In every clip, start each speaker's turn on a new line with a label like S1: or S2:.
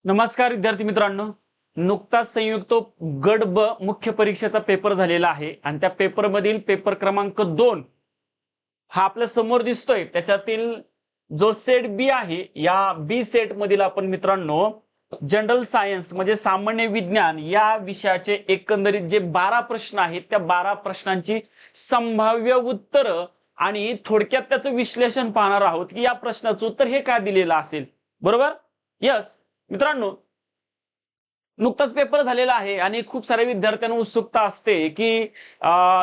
S1: नमस्कार विद्यार्थी मित्रांनो, नुकताच संयुक्त गट ब मुख्य परीक्षेचा पेपर झालेला आहे आणि त्या पेपर मधील पेपर क्रमांक 2 हा आपल्या समोर दिसतोय। त्याच्यातील जो सेट बी आहे, या बी सेट मधील आपण मित्रांनो जनरल सायन्स म्हणजे सामान्य विज्ञान या विषयाचे एकंदरीत जे 12 प्रश्न आहेत, त्या 12 प्रश्नांची संभाव्य उत्तर आणि थोडक्यात त्याचं विश्लेषण पाहणार आहोत की या प्रश्नाचं उत्तर हे काय दिलेलं असेल। बरोबर? यस मित्रांनो, नुकताच पेपर झालेला आहे आणि खूप साऱ्या विद्यार्थ्यांना उत्सुकता असते की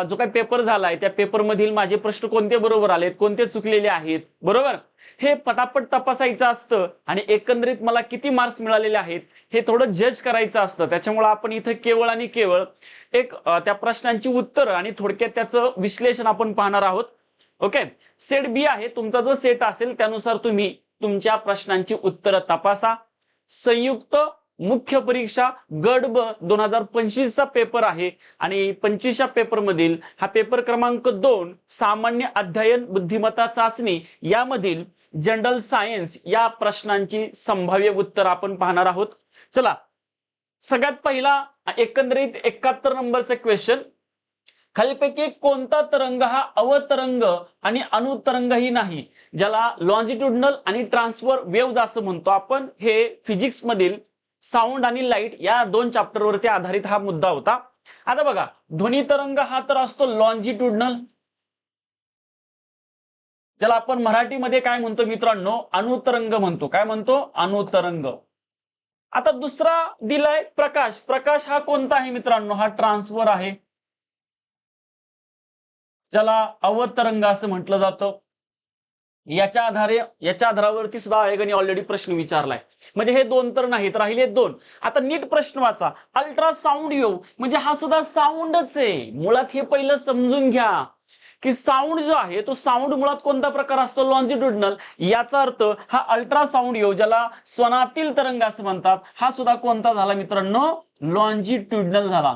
S1: जो काही पेपर झालाय त्या पेपर मधील माझे प्रश्न कोणते बरोबर आलेत, कोणते चुकलेले आहेत। बरोबर? हे पटापट तपासायचं असतं आणि एकंदरीत मला किती मार्क्स मिळालेले आहेत हे थोडं जज करायचं असतं। त्याच्यामुळे आपण इथे केवळ आणि केवळ एक त्या प्रश्नांची उत्तर आणि थोडक्यात त्याचं विश्लेषण आपण पाहणार आहोत। ओके, सेट बी आहे, तुमचा जो सेट असेल त्यानुसार तुम्ही तुमच्या प्रश्नांची उत्तरं तपासा। संयुक्त मुख्य परीक्षा गट ब 2025 चा पेपर आहे आणि 25 पेपर मधील हा पेपर क्रमांक 2 सामान्य अध्ययन बुद्धिमत्ता चाचणी यामधील जनरल सायन्स या प्रश्नांची संभाव्य उत्तर आपण पाहणार आहोत। चला, सगळ्यात पहिला एकंदरीत 71 नंबरचा क्वेश्चन, खालीपैकी कोणता तरंग हा अवतरंग आणि अनुतरंगही नाही, ज्याला लॉन्जिट्युडनल आणि ट्रान्सफर वेव्हज असं म्हणतो आपण। हे फिजिक्स मधील साऊंड आणि लाईट या 2 चॅप्टर वरती आधारित हा मुद्दा होता। आता बघा, ध्वनी तरंग हा तर असतो लॉन्जिट्युडनल, ज्याला आपण मराठीमध्ये काय म्हणतो मित्रांनो, अनुतरंग म्हणतो। काय म्हणतो? अनुतरंग। आता दुसरा दिलाय प्रकाश, प्रकाश हा कोणता आहे मित्रांनो? हा ट्रान्सफर आहे, ज्याला अवतरंग असं म्हटलं जातं। याच्या आधारावरती सुद्धा आयोगाने ऑलरेडी प्रश्न विचारलाय। म्हणजे हे 2 तर नाहीत, राहिले 2। आता नीट प्रश्न वाचा, अल्ट्रासाऊंड वेव्ह म्हणजे हा सुद्धा साऊंडच आहे। मुळात हे पहिलं समजून घ्या की साऊंड जो आहे तो साऊंड मुळात कोणता प्रकार असतो? लॉन्जिट्युडनल। याचा अर्थ हा अल्ट्रासाऊंड वेव्ह, ज्याला स्वनातील तरंग असं म्हणतात, हा सुद्धा कोणता झाला मित्रांनो? लॉन्जिट्युडनल झाला।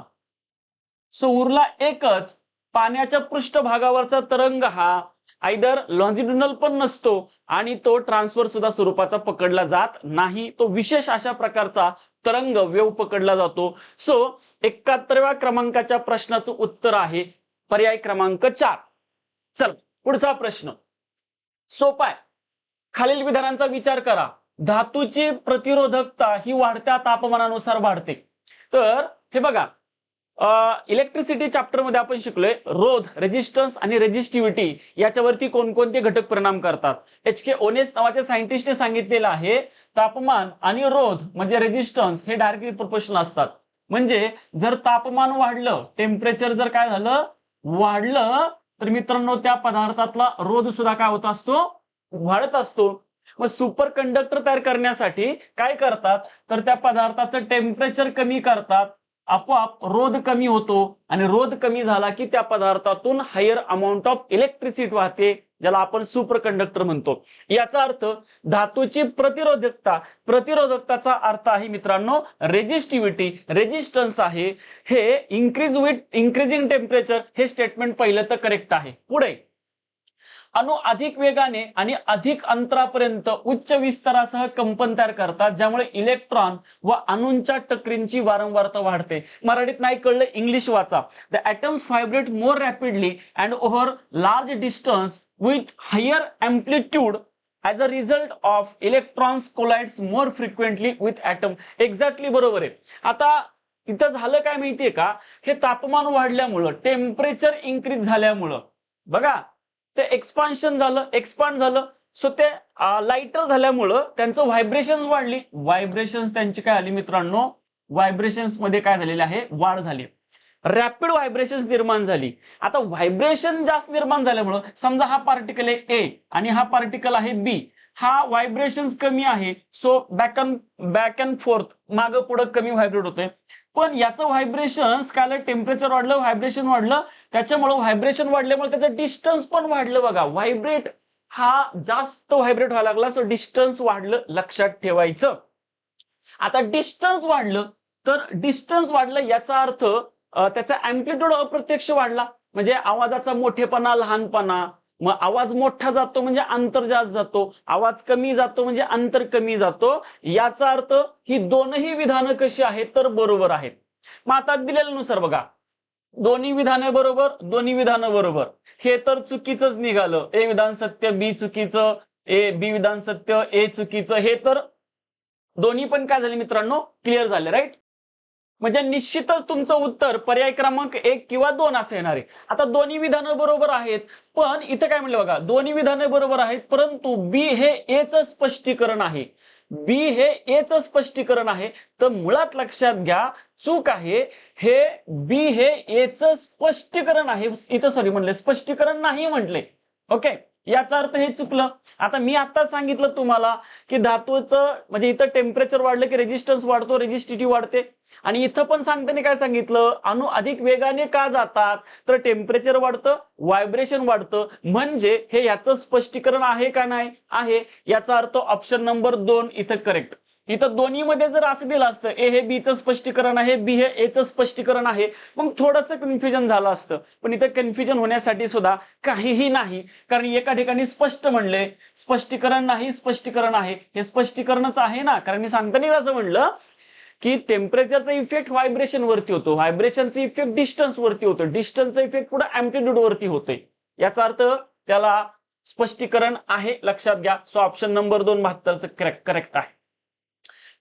S1: सो उरला एकच, पाण्याच्या पृष्ठभागावरचा तरंग हा आयदर लॉन्जिट्युडनल पण नसतो आणि तो ट्रान्सफर सुद्धा स्वरूपाचा पकडला जात नाही, तो विशेष अशा प्रकारचा तरंग वेव्ह पकडला जातो। सो 71व्या क्रमांकाच्या प्रश्नाचं उत्तर आहे पर्याय क्रमांक 4। चल, पुढचा प्रश्न सोपा आहे। खालील विधानांचा विचार करा, धातूची प्रतिरोधकता ही वाढत्या तापमानानुसार वाढते। तर हे बघा, इलेक्ट्रिसिटी चॅप्टर मध्ये आपण शिकलोय रोध, रेजिस्टन्स आणि रेजिस्टिव्हिटी याच्यावरती कोणकोणते घटक परिणाम करतात। HK ओनेस नावाच्या सायंटिस्टने सांगितलेलं आहे, तापमान आणि रोध म्हणजे रेजिस्टन्स हे डायरेक्टली प्रोपोर्शनल असतात। म्हणजे जर तापमान वाढलं, टेम्परेचर जर काय झालं, वाढलं, तर मित्रांनो त्या पदार्थातला रोध सुद्धा काय होत असतो? वाढत असतो। मग सुपर कंडक्टर तयार करण्यासाठी काय करतात, तर त्या पदार्थाचं टेम्परेचर कमी करतात, आपोआप रोध कमी होतो आणि रोध कमी झाला की त्या पदार्थातून हायर अमाउंट ऑफ इलेक्ट्रिसिटी वाहते, ज्याला आपण सुपर कंडक्टर म्हणतो। याचा अर्थ धातूची प्रतिरोधकता, प्रतिरोधकताचा अर्थ आहे मित्रांनो रेजिस्टिव्हिटी, रेजिस्टन्स आहे। हे इन्क्रीज विथ इन्क्रीजिंग टेम्परेचर, हे स्टेटमेंट पहिलं तर करेक्ट आहे। पुढे, अणु अधिक वेगाने आणि अधिक अंतरापर्यंत उच्च विस्तारासह कंपन तयार करतात, ज्यामुळे इलेक्ट्रॉन व अणूंच्या टक्करींची वारंवारता वाढते। मराठीत नाही कळलं, इंग्लिश वाचा। The atoms vibrate more rapidly and over large distance with higher amplitude as a result of electrons collides more frequently with atom. Exactly बरोबर आहे। आता इथं झालं काय माहितीये का, हे तापमान वाढल्यामुळं, टेम्परेचर इन्क्रीज झाल्यामुळं बघा ते एक्सपान्शन झालं, एक्सपांड झालं। सो ते लाइटर झाल्यामुळं त्यांचं व्हायब्रेशन्स वाढली, व्हायब्रेशन्स त्यांची काय आली मित्रांनो, व्हायब्रेशन्स मध्ये काय झालेले आहे, वाढ झाली, रॅपिड व्हायब्रेशन्स निर्माण झाली। आता व्हायब्रेशन जास्त निर्माण झाल्यामुळं, समजा हा पार्टिकल आहे ए आणि हा पार्टिकल आहे बी, हा व्हायब्रेशन्स कमी आहे, सो बॅक अँड फोर्थ, मागं पुढं कमी व्हायब्रेट होतोय। पण याचं व्हायब्रेशन्स काय, टेम्परेचर वाढलं, व्हायब्रेशन वाढलं, त्याच्यामुळे व्हायब्रेशन वाढल्यामुळे त्याचं डिस्टन्स पण वाढलं। बघा, व्हायब्रेट हा जास्त व्हायब्रेट व्हायला लागला, सो डिस्टन्स वाढलं, लक्षात ठेवायचं। आता डिस्टन्स वाढलं, तर डिस्टन्स वाढलं याचा अर्थ त्याचा अँप्लिट्यूड अप्रत्यक्ष वाढला, म्हणजे आवाजाचा मोठेपणा, लहानपणा मग आवाज मोठा जातो म्हणजे अंतर जास्त जातो, आवाज कमी जातो म्हणजे अंतर कमी जातो. याचा अर्थ ही दोनही विधानं कशी आहेत तर बरोबर आहेत. मग आता दिलेल्यानुसार बघा, दोन्ही विधानं बरोबर, दोन्ही विधानं बरोबर, हे तर चुकीचंच निघालं. ए विधान सत्य, बी चुकीचं, बी विधान सत्य, ए चुकीचं. हे तर दोन्ही पण काय झाले मित्रांनो, क्लिअर झाले, राईट. म्हणजे निश्चितच तुमचं उत्तर पर्याय क्रमांक 1 किंवा 2 असं येणार आहे. आता दोन्ही विधानं बरोबर आहेत, पण इथं काय म्हणलं बघा, दोन्ही विधानं बरोबर आहेत, परंतु बी हे एचं स्पष्टीकरण आहे. बी हे एचं स्पष्टीकरण आहे. तर मुळात लक्षात घ्या, चूक आहे. हे बी हे एचं स्पष्टीकरण आहे, इथं सॉरी म्हणले, स्पष्टीकरण नाही म्हटले. ओके, याचा अर्थ हे चुकलं. आता मी आता सांगितलं तुम्हाला की धातूचं म्हणजे इथं टेम्परेचर वाढलं की रेजिस्टन्स वाढतो, रेजिस्टिव्हिटी वाढते. आणि इथं पण सांगताना काय सांगितलं, अणू अधिक वेगाने का जातात तर टेम्परेचर वाढतं, व्हायब्रेशन वाढतं. म्हणजे हे याचं स्पष्टीकरण आहे का नाही, आहे. याचा अर्थ ऑप्शन नंबर 2 इथं करेक्ट. इथं दोन्ही मध्ये जर असं दिलं असतं, ए हे बीचं स्पष्टीकरण आहे, बी हे एचं स्पष्टीकरण आहे, मग थोडंसं कन्फ्युजन झालं असतं. पण इथं कन्फ्युजन होण्यासाठी सुद्धा काहीही नाही, कारण एका ठिकाणी स्पष्ट म्हणले, स्पष्टीकरण नाही स्पष्टीकरण आहे. हे स्पष्टीकरणच आहे ना, कारण मी सांगताना असं म्हणलं की टेम्परेचरचा इफेक्ट व्हायब्रेशन वरती होतो, व्हायब्रेशनचा इफेक्ट डिस्टन्स वरती होतो, डिस्टन्सचा इफेक्ट पुढे अँप्लिट्यूड वरती होतोय. याचा अर्थ त्याला स्पष्टीकरण आहे, लक्षात घ्या. सो ऑप्शन नंबर 2 72चं करेक्ट आहे.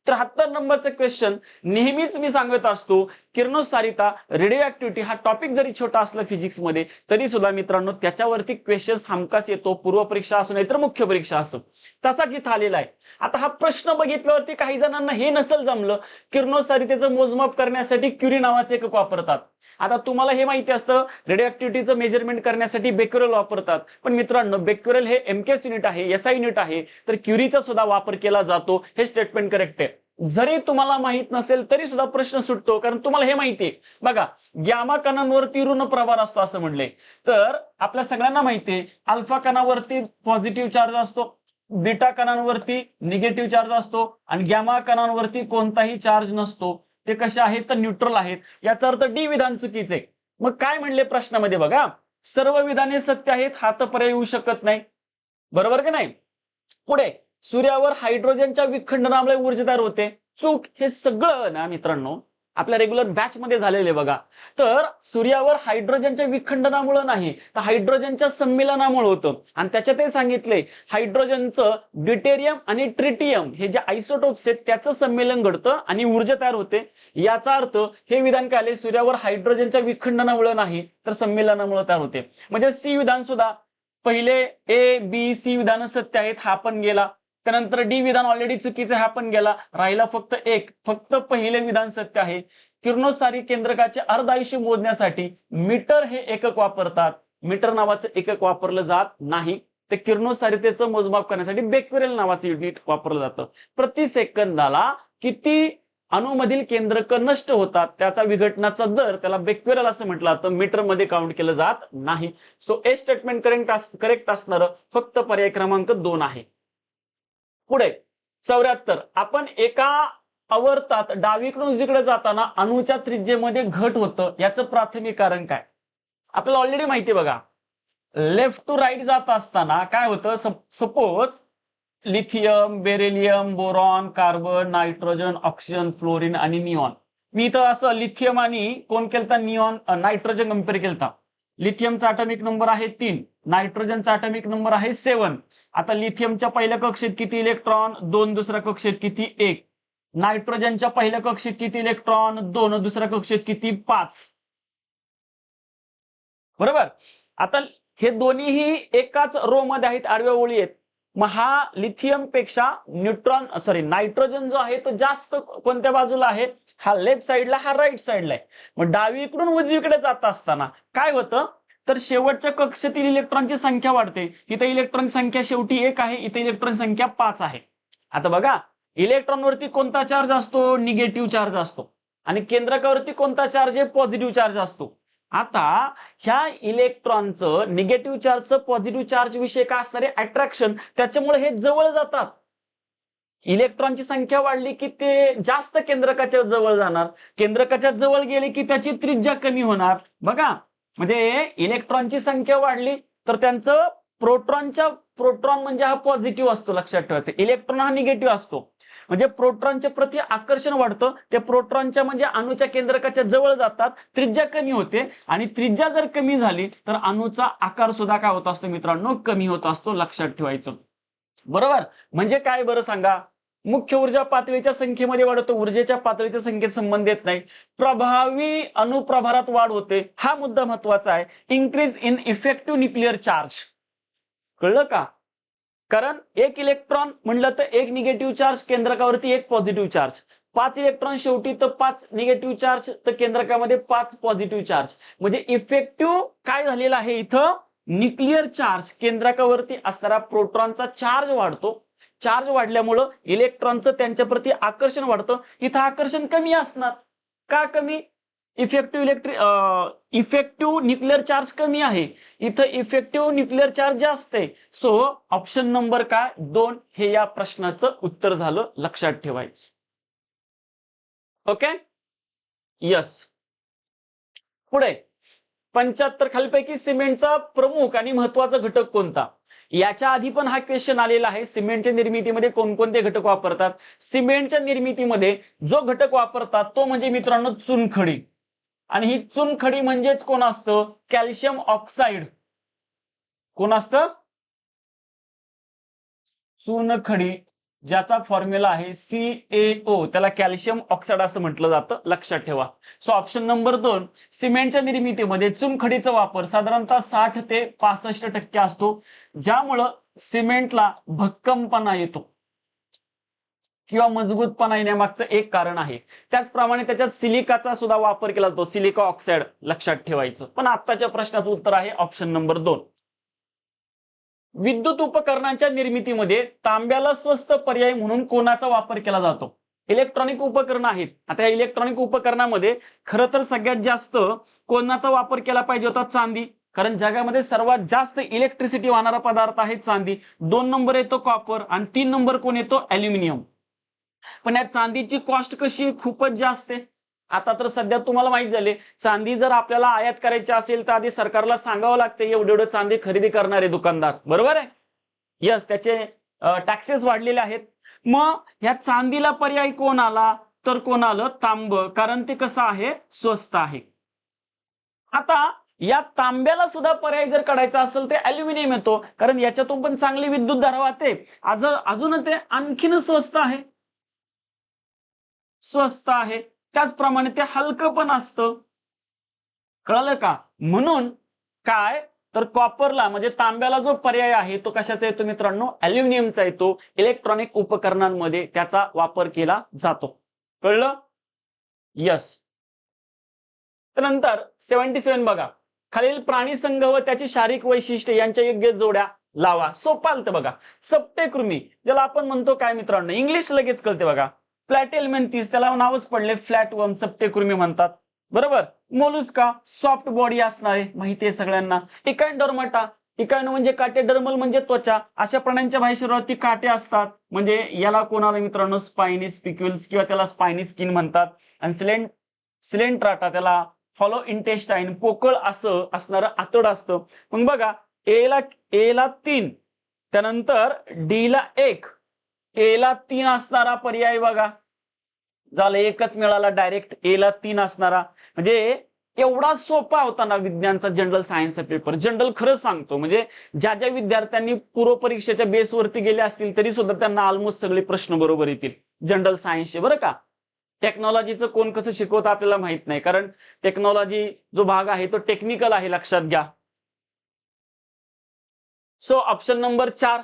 S1: 73 नंबरचा क्वेश्चन, नेहमीच मी सांगत असतो किरणोत्सारिता, रेडिओ ऍक्टिव्हिटी हा टॉपिक जरी छोटा असला फिजिक्स मध्ये तरी सुद्धा मित्रांनो त्याच्यावरती क्वेश्चन हमखास येतो, पूर्व परीक्षा असो नाही तर मुख्य परीक्षा असो. तसाच इथं आलेला आहे. आता हा प्रश्न बघितल्यावरती काही जणांना हे नसेल जमलं, किरणोत्सारितेचं मोजमाप करण्यासाठी क्युरी नावाचे एकक वापरतात. आता तुम्हाला हे माहिती असतं, रेडिओ ऍक्टिव्हिटीचं मेजरमेंट करण्यासाठी बेक्युरेल वापरतात. पण मित्रांनो बेक्युरेल हे एमकेएस युनिट आहे, एसआय युनिट आहे, तर क्युरीचा सुद्धा वापर केला जातो. हे स्टेटमेंट करेक्ट आहे. जरी तुम्हाला माहित नसेल तरी सुद्धा प्रश्न सुटतो, कारण तुम्हाला हे माहितीये. बघा, गॅमा कणांवरती ऋण प्रभार असतो असं म्हणले, तर आपल्या सगळ्यांना माहितीये अल्फा कणावरती पॉझिटिव्ह चार्ज असतो, बीटा कणांवरती निगेटिव्ह चार्ज असतो, आणि गॅमा कणांवरती कोणताही चार्ज नसतो. ते कसे आहेत तर न्यूट्रल आहेत. याचा अर्थ डी विधान चुकीचे. मग काय म्हणले प्रश्नामध्ये बघा, सर्व विधाने सत्य आहेत, हा तर पर्याय येऊ शकत नाही, बरोबर की नाही. पुढे, सूर्यावर हायड्रोजनच्या विखंडनामुळे ऊर्जा तयार होते, चूक. हे सगळं ना मित्रांनो आपल्या रेग्युलर बॅच मध्ये झालेले बघा. तर सूर्यावर हायड्रोजनच्या विखंडनामुळे नाही तर हायड्रोजनच्या संमेलनामुळे होतं. आणि त्याच्यात हे सांगितले हायड्रोजनचं ड्यूटेरियम आणि ट्रिटियम हे जे आयसोटोप्स आहेत त्याचं संमेलन घडतं आणि ऊर्जा तयार होते. याचा अर्थ हे विधान काय आले, सूर्यावर हायड्रोजनच्या विखंडनामुळे नाही तर संमेलनामुळे तयार होते. म्हणजे सी विधान सुद्धा पहिले ए बी सी विधान सत्य आहेत, हा पण गेला. त्यानंतर डी विधान ऑलरेडी चुकीचं, हा पण गेला. राहिला फक्त एक, फक्त पहिले विधान सत्य आहे. किरणोत्सारी केंद्रकाचे अर्ध आयुष्य मोजण्यासाठी मीटर हे एकक वापरतात, मीटर नावाचं एकक वापरलं जात नाही. ते किरणोत्सारितेचं मोजमाप करण्यासाठी बेक्युरेल नावाचं युनिट वापरलं जातं. प्रति सेकंदाला किती अणूमधील केंद्रक नष्ट होतात त्याचा विघटनाचा दर, त्याला बेक्युरेल असं म्हटलं जातं, मीटर मध्ये काउंट केलं जात नाही. सो ए स्टेटमेंट करेक्ट असणार फक्त पर्याय क्रमांक 2 आहे. पुढे 74, आपण एका आवर्तात डावीकडून उजवीकडे जाताना अणूच्या त्रिज्येमध्ये घट होतं, याचं प्राथमिक कारण काय. आपल्याला ऑलरेडी माहिती आहे बघा, लेफ्ट टू राईट जात असताना काय होतं, suppose lithium, beryllium, boron, carbon, nitrogen, oxygen, fluorine आणि निऑन. मी इथं असं लिथियम आणि कोण केलता, निऑन नायट्रोजन कम्पेअर केलता. लिथियमचा ॲटॉमिक नंबर आहे 3, नायट्रोजनचा ॲटॉमिक नंबर आहे 7. आता लिथियमच्या पहिल्या कक्षेत किती इलेक्ट्रॉन, 2. दुसऱ्या कक्षेत किती, 1. नायट्रोजनच्या पहिल्या कक्षेत किती इलेक्ट्रॉन, 2. दुसऱ्या कक्षेत किती, 5. बरोबर. आता हे दोन्हीही एकाच रो मध्ये आहेत, आडव्या ओळी आहेत. मग हा लिथियम पेक्षा नायट्रोजन जो आहे तो जास्त कोणत्या बाजूला आहे, हा लेफ्ट साइडला, हा राईट साइडला आहे. मग डावीकडून उजवीकडे जात असताना काय होतं तर शेवटच्या कक्षेतील इलेक्ट्रॉनची संख्या वाढते. इथे इलेक्ट्रॉन संख्या शेवटी 1 आहे, इथे इलेक्ट्रॉन संख्या 5 आहे. आता बघा, इलेक्ट्रॉनवरती कोणता चार्ज असतो, निगेटिव्ह चार्ज असतो, आणि केंद्रकावरती कोणता चार्ज आहे, पॉझिटिव्ह चार्ज असतो. आता ह्या इलेक्ट्रॉनचं निगेटिव्ह चार्जचं पॉझिटिव्ह चार्ज विषय काय असणार आहे, अट्रॅक्शन. त्याच्यामुळे हे जवळ जातात. इलेक्ट्रॉनची संख्या वाढली की ते जास्त केंद्रकाच्या जवळ जाणार, केंद्रकाच्या जवळ गेले की त्याची त्रिज्या कमी होणार. बघा, म्हणजे इलेक्ट्रॉनची संख्या वाढली तर त्यांचं प्रोटॉन म्हणजे हा पॉझिटिव्ह असतो, लक्षात ठेवायचं. इलेक्ट्रॉन हा निगेटिव्ह असतो. म्हणजे प्रोटॉनच्या प्रति आकर्षण वाढतं, ते प्रोटॉनच्या म्हणजे अणूच्या केंद्रकाच्या जवळ जातात, त्रिज्या कमी होते, आणि त्रिज्या जर कमी झाली तर अणूचा आकार सुद्धा काय होत असतो मित्रांनो, कमी होत असतो, लक्षात ठेवायचं. बरोबर. म्हणजे काय बरं सांगा, मुख्य ऊर्जा पातळीच्या संख्येमध्ये वाढ होते, ऊर्जेच्या पातळीच्या संख्येत संबंध येत नाही. प्रभावी अणुप्रभारात वाढ होते, हा मुद्दा महत्वाचा आहे. Increase in effective nuclear charge, कळलं का? कारण एक इलेक्ट्रॉन म्हणलं तर एक निगेटिव्ह चार्ज, केंद्रकावरती एक पॉझिटिव्ह चार्ज. 5 इलेक्ट्रॉन शेवटी तर 5 निगेटिव्ह चार्ज, तर केंद्रकामध्ये 5 पॉझिटिव्ह चार्ज. म्हणजे इफेक्टिव्ह काय झालेला आहे इथं, न्यूक्लिअर चार्ज, केंद्रकावरती असणारा प्रोटॉनचा चार्ज वाढतो. चार्ज वाढल्यामुळं इलेक्ट्रॉनचं त्यांच्याप्रती आकर्षण वाढतं. इथं आकर्षण कमी असणार. का कमी? इफेक्टिव्ह न्यूक्लिअर चार्ज कमी आहे, इथं इफेक्टिव्ह न्यूक्लिअर चार्ज जास्त आहे. सो ऑप्शन नंबर काय, 2 हे या प्रश्नाचं उत्तर झालं, लक्षात ठेवायचं. Okay, yes. पुढे 75 खालीपैकी सिमेंटचा प्रमुख आणि महत्वाचा घटक कोणता? याच्या आधी पण हा क्वेश्चन आलेला आहे. सिमेंटच्या निर्मितीमध्ये कोणकोणते घटक वापरतात? सिमेंटच्या निर्मितीमध्ये जो घटक वापरतात तो म्हणजे मित्रांनो चुनखडी. आणि ही चुनखडी म्हणजेच कोण असतं? Calcium oxide. कोण असतं? चुनखडी, ज्याचा फॉर्म्युला आहे CaO, त्याला कॅल्शियम ऑक्साईड असं म्हटलं जातं, लक्षात ठेवा. सो ऑप्शन नंबर 2, सिमेंटच्या निर्मितीमध्ये चुनखडीचा वापर साधारणतः 60 ते 65% असतो, ज्यामुळं सिमेंटला भक्कमपणा येतो किंवा मजबूतपणा येण्यामागचं एक कारण आहे. त्याचप्रमाणे त्याच्यात सिलिकाचा सुद्धा वापर केला जातो, सिलिका ऑक्साईड, लक्षात ठेवायचं. पण आत्ताच्या प्रश्नाचं उत्तर आहे ऑप्शन नंबर 2. विद्युत उपकरणांच्या निर्मितीमध्ये तांब्याला स्वस्त पर्याय म्हणून कोणाचा वापर केला जातो? इलेक्ट्रॉनिक उपकरण आहेत. आता या इलेक्ट्रॉनिक उपकरणामध्ये खरं तर सगळ्यात जास्त कोणाचा वापर केला पाहिजे होता? चांदी. कारण जगामध्ये सर्वात जास्त इलेक्ट्रिसिटी वाहणारा पदार्थ आहे चांदी. 2 नंबर येतो कॉपर, आणि 3 नंबर कोण येतो? ॲल्युमिनियम. पण या चांदीची कॉस्ट कशी? खूपच जास्त आहे. आता तर सध्या तुम्हाला माहित झाले, चांदी जर आपल्याला आयात करायची असेल तर आधी सरकारला सांगावं लागते एवढे एवढे चांदी खरेदी करणारे दुकानदार, बरोबर आहे? यस, त्याचे टॅक्सेस वाढलेले आहेत. मग ह्या चांदीला पर्याय कोण आला? तर कोण आलं? तांब. कारण ते कसं आहे? स्वस्त आहे. आता या तांब्याला सुद्धा पर्याय जर काढायचा असेल तर ॲल्युमिनियम येतो, कारण याच्यातून पण चांगली विद्युत धारा वाहते. अजून ते आणखीन स्वस्त आहे. स्वस्त आहे, त्याचप्रमाणे ते हलकं पण असतं, कळलं का? म्हणून काय तर कॉपरला म्हणजे तांब्याला जो पर्याय आहे तो कशाचा येतो मित्रांनो? ॲल्युमिनियमचा येतो. इलेक्ट्रॉनिक उपकरणांमध्ये त्याचा वापर केला जातो, कळलं? यस. त्यानंतर 77 बघा, खालील प्राणी संघ व त्याची शारीरिक वैशिष्ट्ये यांच्या योग्य जोड्या लावा. सोपं आलतं बघा. चपटेकृमी, ज्याला आपण म्हणतो काय मित्रांनो, इंग्लिश लगेच कळते बघा. प्लॅटेलमेंथिस, त्याला नावच पडले फ्लॅटवर्म, चपटेकृमी म्हणतात, बरोबर. मोलुस्का, सॉफ्ट बॉडी असणारे, माहिती आहे सगळ्यांना. इकायनोडर्माटा, इकायनो म्हणजे काटे, डर्मल म्हणजे त्वचा. अशा प्राण्यांच्या बाह्य शरीरावरती काटे असतात, म्हणजे याला कोणाला मित्रांनो स्पायनी स्पिक्युल्स किंवा त्याला स्पायनी स्किन म्हणतात. आणि सिलेंट्राटा, त्याला फॉलो इंटेस्टाईन, पोकळ असं असणारं आतड असतं. मग बघा, एला 3, त्यानंतर डीला 1, एला 3 असणारा पर्याय बघा, झालं एकच मिळाला डायरेक्ट, एला 3 असणारा. म्हणजे एवढा सोपा होता ना विज्ञानचा जनरल सायन्सचा पेपर. जनरल खरंच सांगतो, म्हणजे ज्या ज्या विद्यार्थ्यांनी पूर्व परीक्षेच्या बेसवरती गेले असतील तरी सुद्धा त्यांना ऑलमोस्ट सगळे प्रश्न बरोबर येतील जनरल सायन्सचे, बरं का. टेक्नॉलॉजीचं कोण कसं शिकवतं आपल्याला माहित नाही, कारण टेक्नॉलॉजी जो भाग आहे तो टेक्निकल आहे, लक्षात घ्या. So option number 4,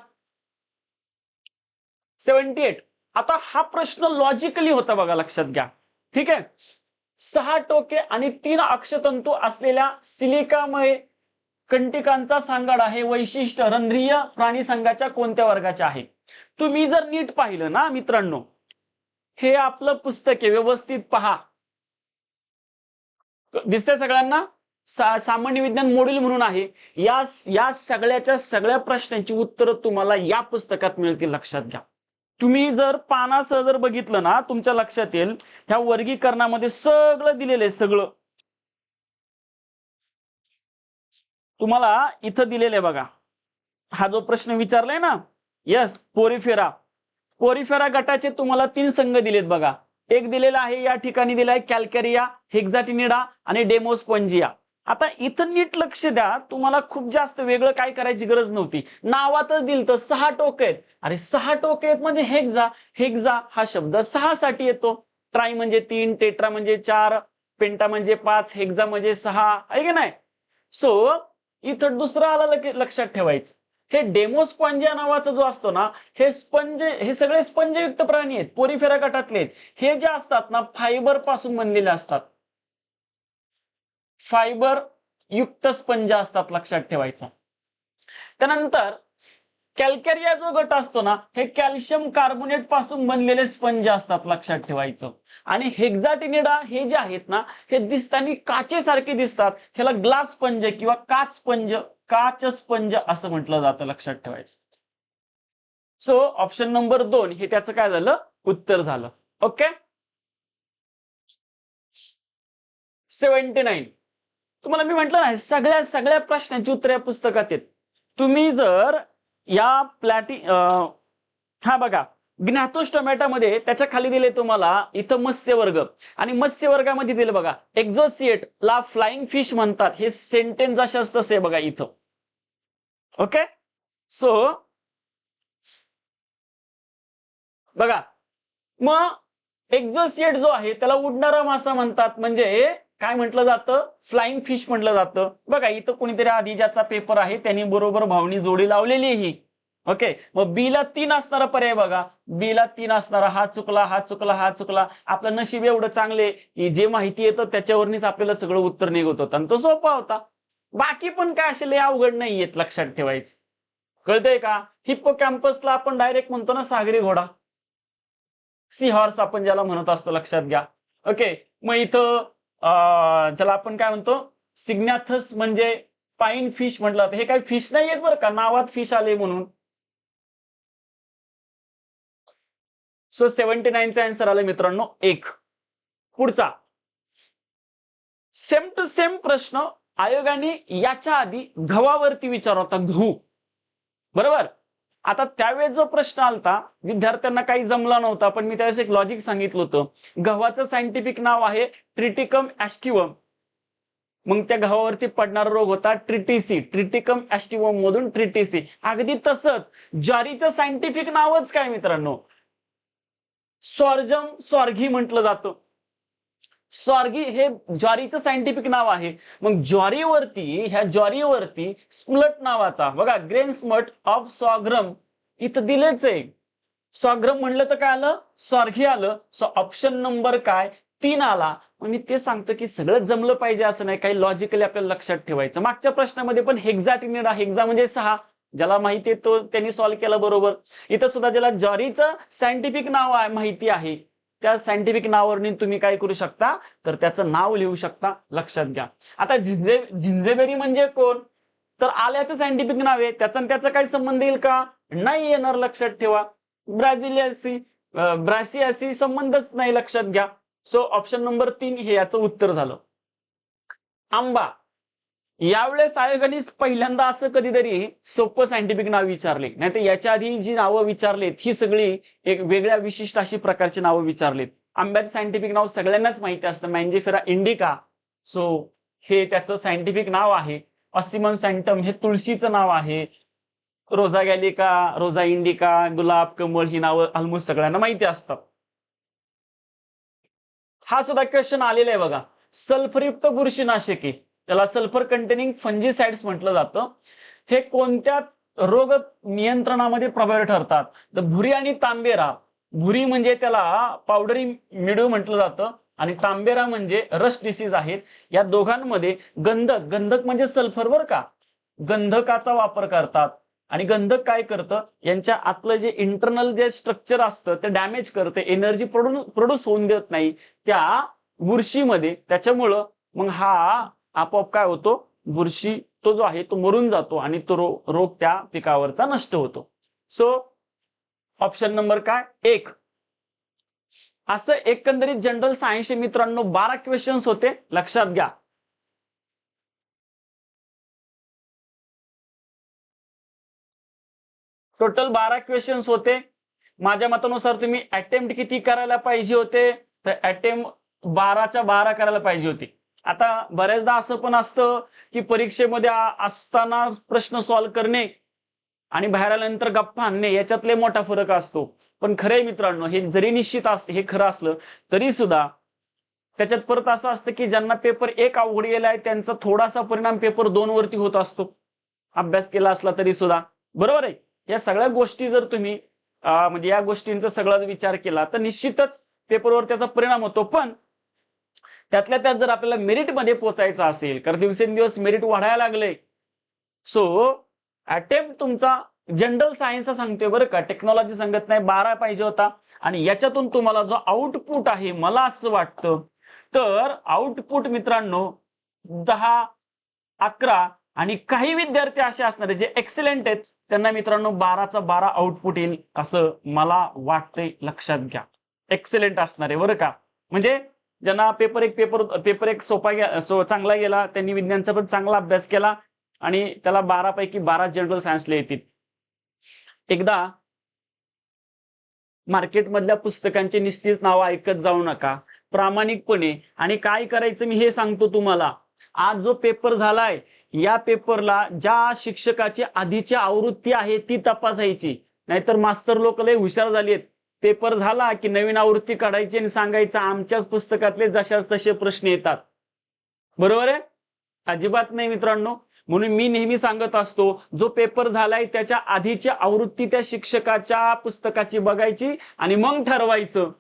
S1: 78. आता हा प्रश्न लॉजिकली होता बघा, लक्षात घ्या, ठीक आहे. 6 टोके आणि 3 अक्षतंतू असलेल्या सिलिकामय कंटिकांचा सांगाडा हे वैशिष्ट्य रंध्रीय प्राणी संघाच्या कोणत्या वर्गाचे आहे? तुम्ही जर नीट पाहिलं ना मित्रांनो, हे आपलं पुस्तक आहे, व्यवस्थित पहा, दिसतंय सगळ्यांना? सामान्य विज्ञान मॉड्यूल म्हणून आहे. या सगळ्याच्या सगळ्या प्रश्नांची उत्तरं तुम्हाला या पुस्तकात मिळतील, लक्षात घ्या. तुम्ही जर पानासह जर बघितलं ना, तुमच्या लक्षात येईल ह्या वर्गीकरणामध्ये सगळं दिलेलं आहे. सगळं तुम्हाला इथं दिलेलं आहे बघा. हा जो प्रश्न विचारलाय ना, यस, पोरिफेरा. पोरिफेरा गटाचे तुम्हाला 3 संघ दिलेत बघा. एक दिलेला आहे या ठिकाणी दिलाय कॅल्केरिया, हेक्झाटिनिडा आणि डेमोस्पॉन्जिया. आता इथं नीट लक्ष द्या, तुम्हाला खूप जास्त वेगळं काय करायची गरज नव्हती. नावातच दिलं तर 6 टोक आहेत. अरे 6 टोक आहेत म्हणजे हेक्झा. हेक्झा हा शब्द 6 साठी येतो. ट्राय म्हणजे 3, टेट्रा म्हणजे 4, पेंटा म्हणजे 5, हेक्झा म्हणजे 6, आहे की नाही? सो इथं दुसरं आलं लक्षात ठेवायचं. हे डेमोस्पॉन्जिया नावाचा जो असतो ना, हे सगळे स्पंजयुक्त प्राणी आहेत, पोरिफेरा गटातले आहेत. हे जे असतात ना, फायबर पासून बनलेले असतात. फायबर युक्त स्पंज असतात, लक्षात ठेवायचं. त्यानंतर कॅल्केरिया जो गट असतो ना, हे कॅल्शियम कार्बोनेट पासून बनलेले स्पंज असतात, लक्षात ठेवायचं. आणि हेक्झाटिनिडा हे जे आहेत ना, हे दिसताना काचेसारखे दिसतात. ह्याला ग्लास स्पंज किंवा काच स्पंज असं म्हटलं जातं, लक्षात ठेवायचं. सो ऑप्शन नंबर 2 हे त्याचं काय झालं, उत्तर झालं. ओके. 79. तुम्हाला मी म्हटलं ना, सगळ्या प्रश्नांची उत्तरे या पुस्तकात आहेत. तुम्ही जर या हा बघा, ज्ञातोस टोमॅटोमध्ये त्याच्या खाली दिले तुम्हाला इथं मत्स्यवर्ग, आणि मत्स्यवर्गामध्ये दिले बघा एक्झोसिएट ला फ्लाइंग फिश म्हणतात. हे सेंटेन्स अशाच तसे बघा इथं. ओके. सो बघा, मग एक्झोसिएट जो आहे त्याला उडणारा मासा म्हणतात, म्हणजे काय म्हटलं जातं, फ्लाइंग फिश म्हटलं जातं. बघा इथं कोणीतरी आधी ज्याचा पेपर आहे त्यांनी बरोबर भावनी जोडी लावलेली ही. ओके. मग बी ला 3 असणारा पर्याय बघा, बी ला 3 असणारा, हा चुकला, हा चुकला, हा चुकला. आपलं नशीब एवढं चांगले की जे माहिती येतं त्याच्यावरनीच आपल्याला सगळं उत्तर निघत होतं, आणि तो सोपा होता. बाकी पण काय असेल अवघड नाहीयेत, लक्षात ठेवायचं. कळतंय का? हिप्पोकॅम्पसला आपण डायरेक्ट म्हणतो ना सागरी घोडा, सी हॉर्स आपण ज्याला म्हणत असतो, लक्षात घ्या. ओके. मग इथं ज्याला आपण काय म्हणतो, सिग्नॅथस म्हणजे पाईन फिश म्हटलं जातं. हे काही फिश नाही आहेत बरं का, नावात फिश आले म्हणून. सो 79 चा आन्सर आला मित्रांनो 1. पुढचा सेम टू सेम प्रश्न आयोगाने याच्या आधी गव्हावरती विचारला होता, गहू. बरोबर. आता त्यावेळेस जो प्रश्न आलता विद्यार्थ्यांना काही जमला नव्हता, पण मी त्यावेळेस एक लॉजिक सांगितलं होतं. गव्हाचं सायंटिफिक नाव आहे ट्रिटिकम ऍस्टिवम. मग त्या गव्हावरती पडणारा रोग होता ट्रिटिसी, ट्रिटिकम ऍस्टिवम मधून ट्रिटिसी. अगदी तसंच ज्वारीचं सायंटिफिक नावच काय मित्रांनो, स्वार्जम स्वार्गी म्हटलं जातं. स्वार्गी हे ज्वारीचं सायंटिफिक नाव आहे. मग ज्वारीवरती स्मलट नावाचा बघा, ग्रेन स्मट ऑफ स्वाग्रम इथं दिलेच आहे. स्वाग्रम म्हणलं तर काय आलं, स्वार्गी आलं. सो ऑप्शन नंबर काय, 3 आला. मग मी ते सांगतो की सगळं जमलं पाहिजे असं नाही, काही लॉजिकली आपल्याला लक्षात ठेवायचं. मागच्या प्रश्नामध्ये पण हेक्झाटिनिडा, हेक्झा म्हणजे 6, ज्याला माहिती आहे तो त्यांनी सॉल्व्ह केला बरोबर. इथं सुद्धा ज्याला ज्वारीचं सायंटिफिक नाव माहिती आहे त्या सायंटिफिक नावावरून तुम्ही काय करू शकता, तर त्याचं नाव लिहू शकता, लक्षात घ्या. आता झिंझेबेरी म्हणजे कोण, तर आल्याचं सायंटिफिक नाव आहे, त्याचा त्याचा काही संबंध येईल का, नाही येणार, लक्षात ठेवा. ब्रासियासी संबंधच नाही, लक्षात घ्या. सो ऑप्शन नंबर 3 हे याचं उत्तर झालं. आंबा. यावेळेस आयोगाने पहिल्यांदा असं कधीतरी सोपं सायंटिफिक नाव विचारले, नाही तर याच्या आधी जी नावं विचारलेत ही सगळी एक वेगळ्या विशिष्ट अशी प्रकारची नावं विचारलेत. आंब्याचं सायंटिफिक नाव सगळ्यांनाच माहिती असतं, मँजिफेरा इंडिका. सो हे त्याचं सायंटिफिक नाव आहे. ऑसिमम सॅन्टम हे तुळशीचं नाव आहे. रोझा गॅलिका, रोझा इंडिका, गुलाब, कमळ ही नावं ऑलमोस्ट सगळ्यांना माहिती असतात. हा सुद्धा क्वेश्चन आलेला आहे बघा, सल्फरयुक्त बुरशीनाशके, त्याला सल्फर कंटेनिंग फंजिसाइड्स म्हटलं जातं, हे कोणत्या रोग नियंत्रणामध्ये प्रभावी ठरतात, तर भुरी आणि तांबेरा. भुरी म्हणजे त्याला पावडरी मिडू म्हटलं जातं, आणि तांबेरा म्हणजे रस्ट डिसीज आहेत. या दोघांमध्ये गंधक म्हणजे सल्फर बर का, गंधकाचा वापर करतात. आणि गंधक काय करतं, यांच्या आतलं जे इंटरनल जे स्ट्रक्चर असतं ते डॅमेज करते, एनर्जी प्रोड्यूस होऊन देत नाही त्या बुरशीमध्ये. त्याच्यामुळं मग हा आपोआप काय होतो, बुरशी तो जो आहे तो मरून जातो आणि तो रोग त्या पिकावरचा नष्ट होतो. सो ऑप्शन नंबर काय 1. असं एकंदरीत जनरल सायन्सचे मित्रांनो 12 क्वेश्चन्स होते, लक्षात घ्या. टोटल 12 क्वेश्चन्स होते. माझ्या मतानुसार तुम्ही अटेम्प्ट किती करायला पाहिजे होते, तर अटेम्प्ट 12च्या 12 करायला पाहिजे होते. आता बऱ्याचदा असं पण असतं की परीक्षेमध्ये असताना प्रश्न सॉल्व्ह करणे आणि बाहेर आल्यानंतर गप्पा आणणे याच्यातले मोठा फरक असतो. पण खरे मित्रांनो, हे जरी निश्चित हे खरं असलं तरी सुद्धा त्याच्यात परत असं असतं की ज्यांना पेपर 1 अवघड गेलाय त्यांचा थोडासा परिणाम पेपर 2 वरती होत असतो, अभ्यास केला असला तरी सुद्धा. बरोबर आहे. या सगळ्या गोष्टी जर तुम्ही म्हणजे या गोष्टींचा सगळा विचार केला तर निश्चितच पेपरवर त्याचा परिणाम होतो. पण त्यातल्या त्यात जर आपल्याला मेरिटमध्ये पोहोचायचं असेल, कारण दिवसेंदिवस मेरिट वाढायला लागले, सो अटेम्प्ट तुमचा जनरल सायन्स सांगतोय बरं का, टेक्नॉलॉजी सांगत नाही, 12 पाहिजे होता. आणि याच्यातून तुम्हाला जो आउटपुट आहे, मला असं वाटतं तर आउटपुट मित्रांनो 10, 11 आणि काही विद्यार्थी असे असणारे जे एक्सलेंट आहेत त्यांना मित्रांनो 12चा 12 आउटपुट येईल असं मला वाटतंय. लक्षात घ्या, एक्सलेंट असणारे बरं का. म्हणजे ज्यांना पेपर एक चांगला गेला, त्यांनी विज्ञानचा पण चांगला अभ्यास केला आणि त्याला 12 पैकी 12 जनरल सायन्सला येतील. एकदा मार्केटमधल्या पुस्तकांची निस्तीच नावं ऐकत जाऊ नका, प्रामाणिकपणे. आणि काय करायचं मी हे सांगतो तुम्हाला. आज जो पेपर झालाय या पेपरला ज्या शिक्षकाची आधीची आवृत्ती आहे ती तपासायची, नाहीतर मास्तर लोक लय हुशार झाली आहेत. पेपर झाला की नवीन आवृत्ती काढायची आणि सांगायचं आमच्याच पुस्तकातले जशाच तसे प्रश्न येतात. बरोबर आहे? अजिबात नाही मित्रांनो. म्हणून मी नेहमी सांगत असतो, जो पेपर झालाय त्याच्या आधीची आवृत्ती त्या शिक्षकाच्या पुस्तकाची बघायची आणि मग ठरवायचं.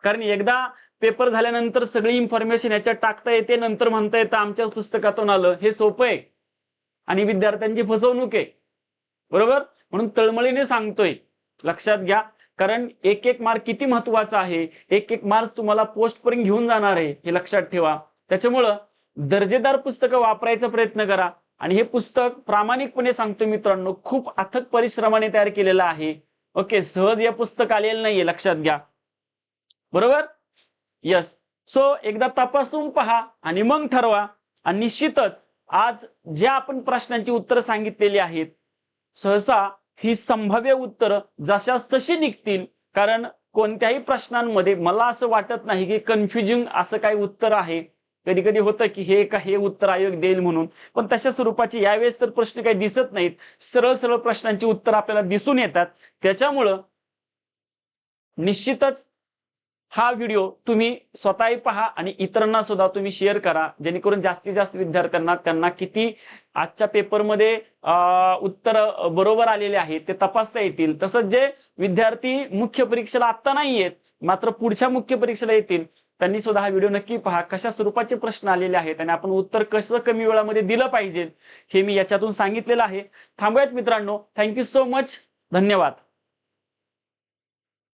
S1: कारण एकदा पेपर झाल्यानंतर सगळी इन्फॉर्मेशन याच्यात टाकता येते, नंतर म्हणता येतं आमच्या पुस्तकातून आलं, हे सोपं आहे आणि विद्यार्थ्यांची फसवणूक आहे. बरोबर? म्हणून तळमळीने सांगतोय, लक्षात घ्या. कारण एक मार्क किती महत्वाचा आहे, एक मार्क तुम्हाला पोस्ट पर्यंत घेऊन जाणार आहे, हे लक्षात ठेवा. त्याच्यामुळं दर्जेदार पुस्तकं वापरायचा प्रयत्न करा. आणि हे पुस्तक प्रामाणिकपणे सांगतो मित्रांनो, खूप अथक परिश्रमाने तयार केलेलं आहे. ओके, सहज हे पुस्तक आलेलं नाहीये, लक्षात घ्या. बरोबर? यस. सो एकदा तपासून पहा आणि मग ठरवा. आणि निश्चितच आज ज्या आपण प्रश्नांची उत्तरं सांगितलेली आहेत, सहसा ही संभाव्य उत्तरं जशाच तशी निघतील. कारण कोणत्याही प्रश्नांमध्ये मला असं वाटत नाही की कन्फ्युजिंग असं काही उत्तर आहे. कधी कधी होतं की हे उत्तर आयोग देईल म्हणून, पण तशा स्वरूपाची यावेळेस तर प्रश्न काही दिसत नाहीत. सरळ सरळ प्रश्नांची उत्तर आपल्याला दिसून येतात. त्याच्यामुळं निश्चितच हा व्हिडिओ तुम्ही स्वतःही पहा आणि इतरांना सुद्धा तुम्ही शेअर करा, जेणेकरून जास्तीत जास्त विद्यार्थ्यांना त्यांना किती आजच्या पेपरमध्ये उत्तर बरोबर आलेले आहेत ते तपासता येतील. तसंच जे विद्यार्थी मुख्य परीक्षेला आता नाही येत मात्र पुढच्या मुख्य परीक्षेला येतील, त्यांनी सुद्धा हा व्हिडिओ नक्की पहा. कशा स्वरूपाचे प्रश्न आलेले आहेत आणि आपण उत्तर कसं कमी वेळामध्ये दिलं पाहिजे हे मी याच्यातून सांगितलेलं आहे. थांबूयात मित्रांनो. Thank you so much. धन्यवाद.